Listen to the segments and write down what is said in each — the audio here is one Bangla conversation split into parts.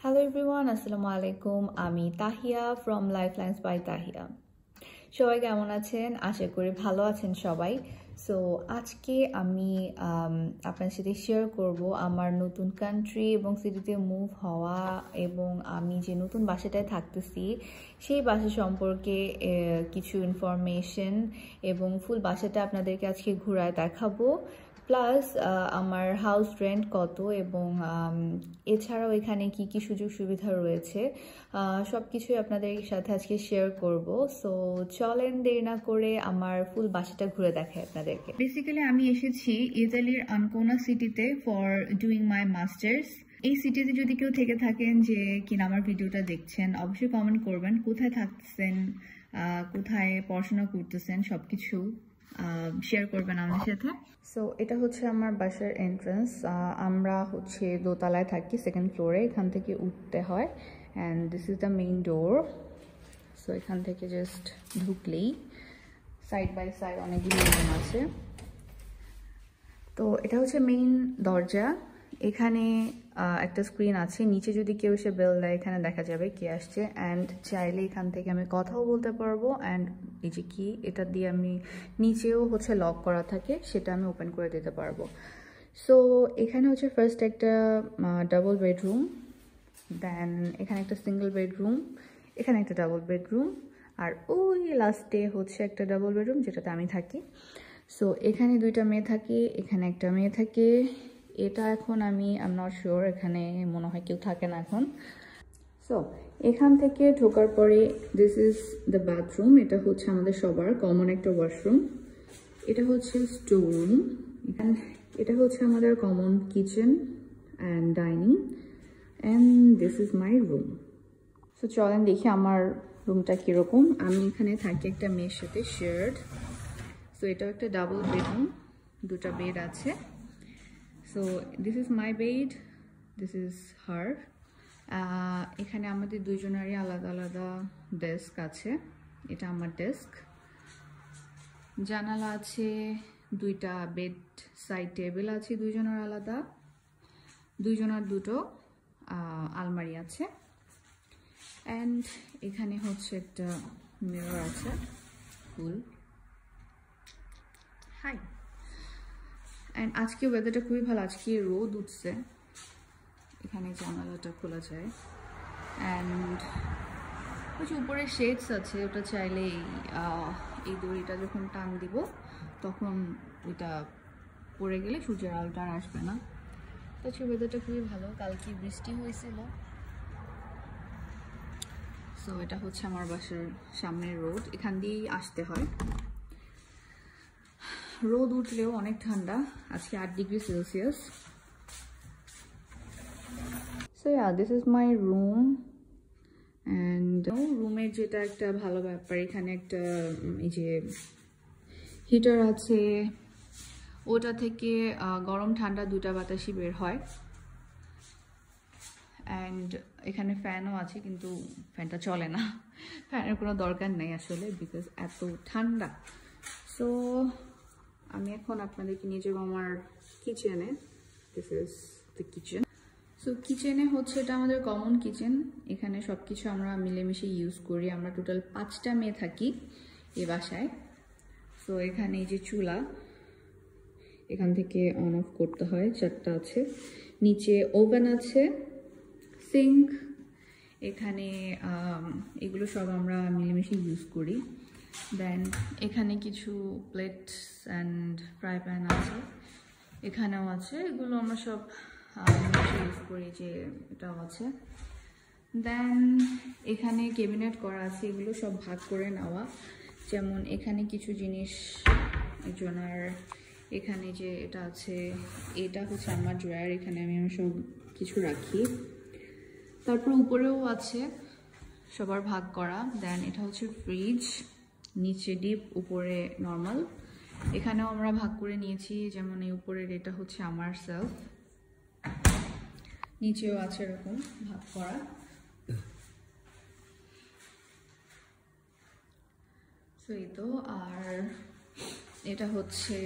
Hello everyone, আসসালামু আলাইকুম। আমি Tahiya from Lifelines by Tahiya. সবাই কেমন আছেন? আশা করি ভালো আছেন সবাই। সো আজকে আমি আপনার সাথে শেয়ার করব আমার নতুন কান্ট্রি এবং সিটিতে মুভ হওয়া এবং আমি যে নতুন বাসাটায় থাকতেছি সেই বাসা সম্পর্কে কিছু ইনফরমেশন এবং ফুল বাসাটা আপনাদেরকে আজকে ঘুরায় দেখাবো। প্লাস আমার হাউস রেন্ট কত এবং এছাড়াও এখানে কি কি সুযোগ সুবিধা রয়েছে সব কিছুই আপনাদের সাথে আজকে শেয়ার করব। সো চলেন দেরি না করে আমার ফুল বাসাটা ঘুরে দেখাই আপনাদেরকে। বেসিক্যালি আমি এসেছি ইতালির আনকোনা সিটিতে ফর ডুইং মাই মাস্টার্স। এই সিটিতে যদি কেউ থেকে থাকেন যে কিনা আমার ভিডিওটা দেখছেন, অবশ্যই কমেন্ট করবেন কোথায় থাকতেছেন, কোথায় পড়াশোনা করতেছেন, সবকিছু শেয়ার করবেন আমার সাথে। সো এটা হচ্ছে আমার বাসার এন্ট্রান্স। আমরা হচ্ছে দোতলায় থাকি, সেকেন্ড ফ্লোরে। এখান থেকে উঠতে হয় and this is the main door. So এখান থেকে জাস্ট ঢুকলেই সাইড বাই সাইড অনেকগুলো রুম আছে। তো এটা হচ্ছে মেইন দরজা। এখানে একটা স্ক্রিন আছে, নিচে যদি কেউ এসে বেল দেয় এখানে দেখা যাবে কে আসছে অ্যান্ড চাইলে এখান থেকে আমি কথাও বলতে পারবো অ্যান্ড এই যে কি এটা দিয়ে আমি নিচেও হচ্ছে লক করা থাকে, সেটা আমি ওপেন করে দিতে পারবো। সো এখানে হচ্ছে ফার্স্ট একটা ডাবল বেডরুম, দেন এখানে একটা সিঙ্গেল বেডরুম, এখানে একটা ডাবল বেডরুম, আর ওই লাস্টে হচ্ছে একটা ডাবল বেডরুম যেটাতে আমি থাকি। সো এখানে দুইটা মেয়ে থাকে, এখানে একটা মেয়ে থাকে। এটা এখন আমি আই এম নট শিওর, এখানে মনে হয় কেউ থাকে না এখন। সো এখান থেকে ঢোকার পরে দিস ইজ দ্য বাথরুম। এটা হচ্ছে আমাদের সবার কমন একটা ওয়াশরুম। এটা হচ্ছে স্টোর রুম। এটা হচ্ছে আমাদের common kitchen and dining and this is my room. So চলেন দেখি আমার রুমটা কীরকম। আমি এখানে থাকি একটা মেয়ের সাথে শেয়ার্ড। সো এটাও একটা ডাবল বেডরুম, দুটা বেড আছে। So this is my bed, this is her. এখানে আমাদের দুইজনেরই আলাদা আলাদা ডেস্ক আছে। এটা আমার ডেস্ক। জানালা আছে দুইটা, বেড সাইড টেবিল আছে দুইজনের আলাদা, দুইজনের দুটো আলমারি আছে অ্যান্ড এখানে হচ্ছে একটা মিরর আছে ফুল। হাই। অ্যান্ড আজকে ওয়েদারটা খুবই ভালো, আজকে রোদ উঠছে। এখানে জানালাটা খোলা যায় অ্যান্ড ওই যে উপরে শেডস আছে, ওটা চাইলে এই দড়িটা যখন টান দিব তখন ওইটা পড়ে গেলে সূর্যের আলোটা আর আসবে না। তো আজকে ওয়েদারটা খুবই ভালো, কালকে বৃষ্টি হয়েছিল। সো এটা হচ্ছে আমার বাসার সামনের রোড, এখান দিয়েই আসতে হয়। রোদ উঠলেও অনেক ঠান্ডা, আজকে 8 degree Celsius. So this is my room and রুমের যেটা একটা ভালো ব্যাপার, এখানে একটা এই যে হিটার আছে, ওটা থেকে গরম ঠান্ডা দুটা বাতাসই বের হয় অ্যান্ড এখানে ফ্যানও আছে, কিন্তু ফ্যানটা চলে না, ফ্যানের কোনো দরকার নেই আসলে বিকজ এত ঠান্ডা। সো আমি এখন আপনাদেরকে নিয়ে যাবো আমার কিচেনে। This is the kitchen. So কিচেনে হচ্ছে এটা আমাদের কমন কিচেন, এখানে সব কিছু আমরা মিলেমিশে ইউজ করি। আমরা টোটাল 5টা মেয়ে থাকি এই বাসায়। সো এখানে এই যে চুলা, এখান থেকে অন অফ করতে হয়, 4টা আছে। নিচে ওভেন আছে, সিঙ্ক, এখানে এগুলো সব আমরা মিলেমিশে ইউজ করি। দেন এখানে কিছু প্লেটস অ্যান্ড ফ্রাই প্যান আছে, এখানেও আছে, এগুলো আমরা সব ইউজ করি, যে এটাও আছে। দেন এখানে ক্যাবিনেট করা আছে, এগুলো সব ভাগ করে নেওয়া। যেমন এখানে কিছু জিনিস একজন, আর এখানে যে এটা আছে এটা হচ্ছে আমার ড্রয়ার, এখানে আমি আমার সব কিছু রাখি। তারপর উপরেও আছে সবার ভাগ করা। দেন এটা হচ্ছে ফ্রিজ, নিচে ডিপ উপরে নর্মাল, এখানেও আমরা ভাগ করে নিয়েছি। যেমন এই উপরের এটা হচ্ছে আমার সেলফ, নিচেও আছে এরকম ভাগ করা। সো এই তো। আর এটা হচ্ছে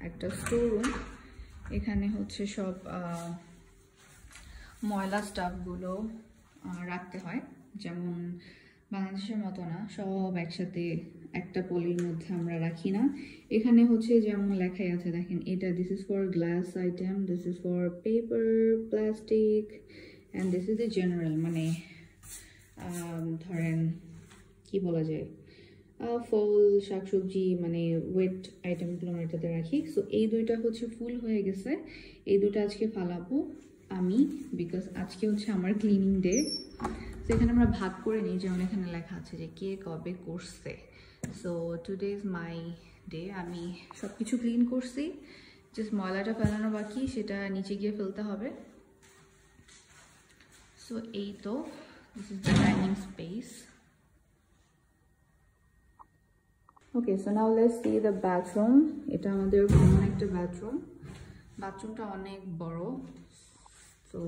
একটা স্টোর রুম, এখানে হচ্ছে সব ময়লা স্টাফগুলো রাখতে হয়, যেমন বাংলাদেশের মতো না সব একসাথে একটা পলির মধ্যে আমরা রাখি না। এখানে হচ্ছে যেমন লেখাই আছে দেখেন, এটা this is for glass item, this is for paper, plastic, and this is the general, মানে ধরেন কি বলা যায়, ফল শাকসবজি মানে ওয়েট আইটেমগুলো আমরা এটাতে রাখি। সো এই দুইটা হচ্ছে ফুল হয়ে গেছে, এই দুইটা আজকে ফালাবো আমি, বিকজ আজকে হচ্ছে আমার ক্লিনিং ডে। তো এখানে আমরা ভাগ করে নিই, যেমন এখানে লেখা আছে যে কে কবে করছে। So today is my day, আমি সব কিছু ক্লিন করছি, জাস্ট ময়লাটা ফেলানো বাকি, সেটা নিচে গিয়ে ফেলতে হবে। সো এই তো, this is the dining space. Okay, so now let's see the bathroom. এটা আমাদের কমন একটা বাথরুম, বাথরুমটা অনেক বড়। তো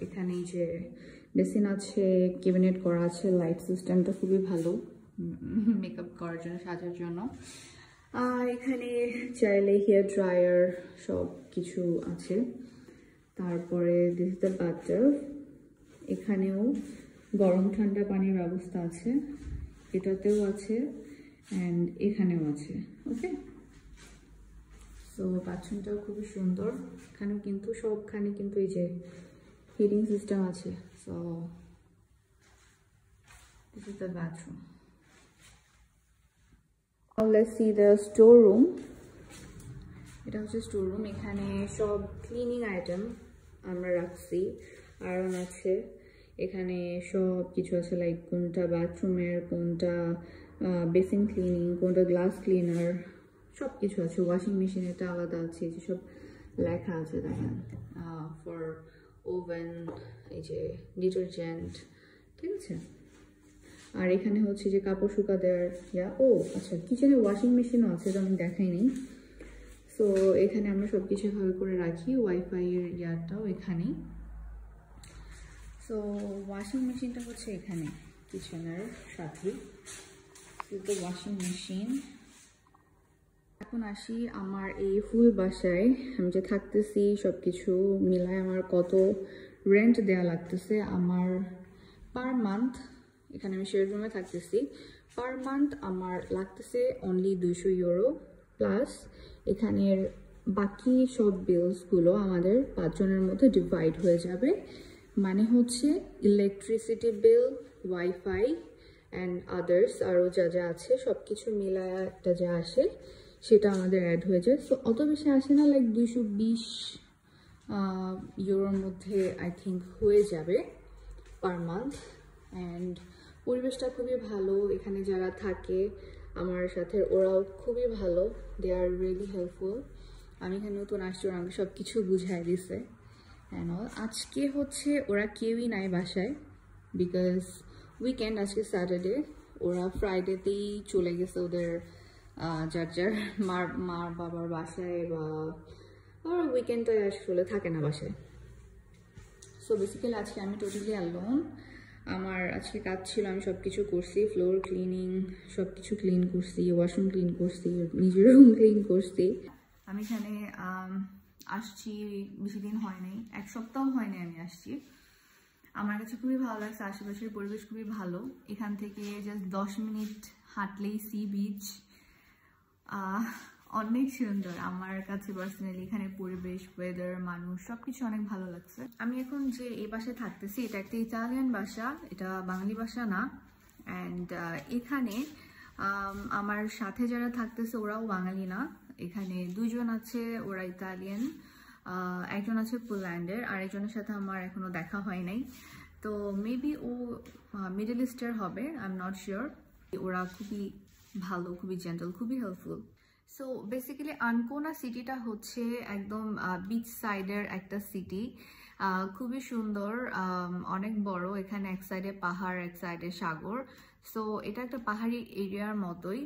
এখানে যে বেসিন আছে, ক্যাবিনেট করা আছে, লাইট সিস্টেমটা খুবই ভালো মেকআপ করার জন্য, সাজার জন্য। এখানে চাইলে হেয়ার ড্রায়ার সব কিছু আছে। তারপরে দিস ইজ দ্য বাথটাব, এখানেও গরম ঠান্ডা পানির ব্যবস্থা আছে, এটাতেও আছে অ্যান্ড এখানেও আছে। ওকে, সো বাথরুমটাও খুবই সুন্দর, এখানেও কিন্তু সবখানে কিন্তু এই যে হিটিং সিস্টেম আছে। So this is the bathroom. Now let's see the store room. এটা হচ্ছে স্টোর রুম, এখানে সব ক্লিনিং আইটেম আমরা রাখছি, আয়রন আছে, এখানে সব কিছু আছে, লাইক কোনটা বাথরুমের, কোনটা বেসিন ক্লিনিং, কোনটা গ্লাস ক্লিনার, সব কিছু আছে। ওয়াশিং মেশিন এটা আলাদা আছে, যে সব লেখা আছে দেখেন, ফর ওভেন, এই যে ডিটারজেন্ট, ঠিক আছে। আর এখানে হচ্ছে যে কাপড় শুকা দেওয়ার ও আচ্ছা, কিচেনে ওয়াশিং মেশিনও আছে, তো আমি দেখাইনি। সো এখানে আমরা সব কিছু এভাবে করে রাখি, ওয়াইফাই এর ইয়ারটাও এখানেই। সো ওয়াশিং মেশিনটা হচ্ছে এখানে কিচেনের সাথে, ওয়াশিং মেশিন। এখন আসি আমার এই ফুল বাসায় আমি যে থাকতেছি, সব কিছু মিলায় আমার কত রেন্ট দেওয়া লাগতেছে। আমার পার মান্থ, এখানে আমি শেয়ার রুমে থাকতেছি, পার মান্থ আমার লাগতেছে অনলি 200 ইউরো, প্লাস এখানের বাকি সব বিলসগুলো আমাদের 5 জনের মধ্যে ডিভাইড হয়ে যাবে। মানে হচ্ছে electricity bill, wifi and others, আরও যা যা আছে সব কিছু মিলায় একটা যা আসে সেটা আমাদের অ্যাড হয়ে যায়। সো অত বেশি আসে না, লাইক 220 ইউরোর মধ্যে আই থিঙ্ক হয়ে যাবে পার মান্থ। অ্যান্ড পরিবেশটা খুবই ভালো, এখানে যারা থাকে আমার সাথে ওরাও খুবই ভালো, দে আর রিয়েলি হেল্পফুল। আমি এখানে নতুন আসছি, ওরা আমাকে সব কিছু বুঝাই দিছে অ্যান্ড অল। আজকে হচ্ছে ওরা কেউই নাই বাসায়, বিকজ উইকেন্ড, আজকে স্যাটারডে, ওরা ফ্রাইডেতেই চলে গেছে ওদের যার যার মার বাবার বাসায়, বা ওরা উইকেন্ডটায় আসলে থাকে না বাসায়। সো বেসিক্যালি আজকে আমি টোটালি অ্যালোন। আমার আজকে কাজ ছিল, আমি সব কিছু করছি, ফ্লোর ক্লিনিং সব কিছু ক্লিন করছি, ওয়াশরুম ক্লিন করছি, নিজের রুম ক্লিন করছি। আমি এখানে আসছি বেশি দিন হয়নি, 1 সপ্তাহ হয়নি আমি আসছি। আমার কাছে খুবই ভালো লাগছে, আশেপাশের পরিবেশ খুবই ভালো। এখান থেকে জাস্ট 10 মিনিট হাঁটলেই সি বিচ, অনেক সুন্দর। আমার কাছে পার্সোনালি এখানে পরিবেশ, ওয়েদার, মানুষ সবকিছু অনেক ভালো লাগছে। আমি এখন যে এই বাসায় থাকতেছি, এটা একটা ইতালিয়ান বাসা, এটা বাঙালি বাসা না। অ্যান্ড এখানে আমার সাথে যারা থাকতেছে ওরাও বাঙালি না, এখানে 2 জন আছে, ওরা ইতালিয়ান, একজন আছে পোল্যান্ডের, আর একজনের সাথে আমার এখনো দেখা হয় নাই। তো মেবি ও মিডল ইস্টার হবে, আই এম নট শিওর। ওরা খুবই ভালো, খুবই জেন্টল, খুবই হেল্পফুল। সো বেসিক্যালি আনকোনা সিটিটা হচ্ছে একদম বিচ সাইডের একটা সিটি, খুবই সুন্দর, অনেক বড়। এখানে এক সাইডে পাহাড়, এক সাইডে সাগর। সো এটা একটা পাহাড়ি এরিয়ার মতোই।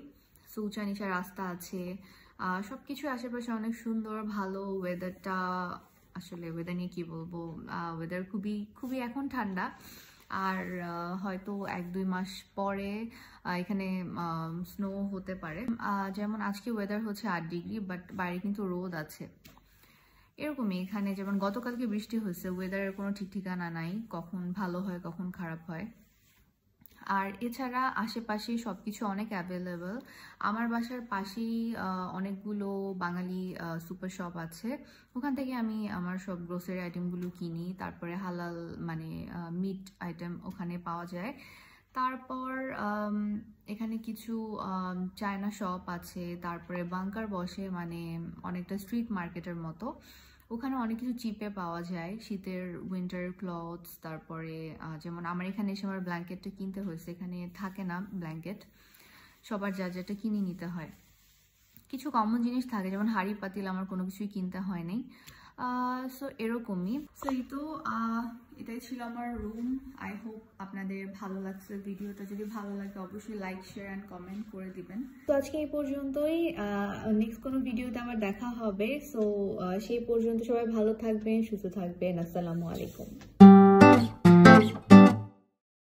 সো উঁচা নিচা রাস্তা আছে, সবকিছু আশেপাশে অনেক সুন্দর, ভালো। ওয়েদারটা আসলে ওয়েদার নিয়ে কি বলবো, ওয়েদার খুবই খুবই এখন ঠান্ডা, আর হয়তো 1-2 মাস পরে এখানে স্নো হতে পারে। যেমন আজকে ওয়েদার হচ্ছে 8 ডিগ্রি, বাট বাইরে কিন্তু রোদ আছে। এরকমই এখানে যেমন গতকালকে বৃষ্টি হয়েছে, ওয়েদারের কোনো ঠিক ঠিকানা নাই, কখন ভালো হয় কখন খারাপ হয়। আর এছাড়া আশেপাশে সব কিছু অনেক অ্যাভেলেবল। আমার বাসার পাশেই অনেকগুলো বাঙালি সুপার শপ আছে, ওখান থেকে আমি আমার সব গ্রোসারি আইটেমগুলো কিনি। তারপরে হালাল মানে মিট আইটেম ওখানে পাওয়া যায়। তারপর এখানে কিছু চায়না শপ আছে, তারপরে বাংকার বসে, মানে অনেকটা স্ট্রিট মার্কেটের মতো। ওখানে অনেক কিছু চিপে পাওয়া যায়, শীতের উইন্টার ক্লথস। তারপরে যেমন আমার এখানে এসে আমার ব্ল্যাঙ্কেটটা কিনতে হয়েছে, এখানে থাকে না ব্ল্যাঙ্কেট, সবার যা যেটা কিনে নিতে হয়। কিছু কমন জিনিস থাকে, যেমন হাঁড়ি পাতিল আমার কোনো কিছুই কিনতে হয় নাই। সো এরকমই। সো এই তো এটাই ছিল আমার রুম। আই হোপ আপনাদের ভালো লাগছে ভিডিওটা। যদি ভালো লাগে অবশ্যই লাইক, শেয়ার অ্যান্ড কমেন্ট করে দিবেন। তো আজকে এই পর্যন্তই, নেক্সট কোনো ভিডিওতে আমার দেখা হবে। সো সেই পর্যন্ত সবাই ভালো থাকবেন, সুস্থ থাকবেন। আসসালামু আলাইকুম।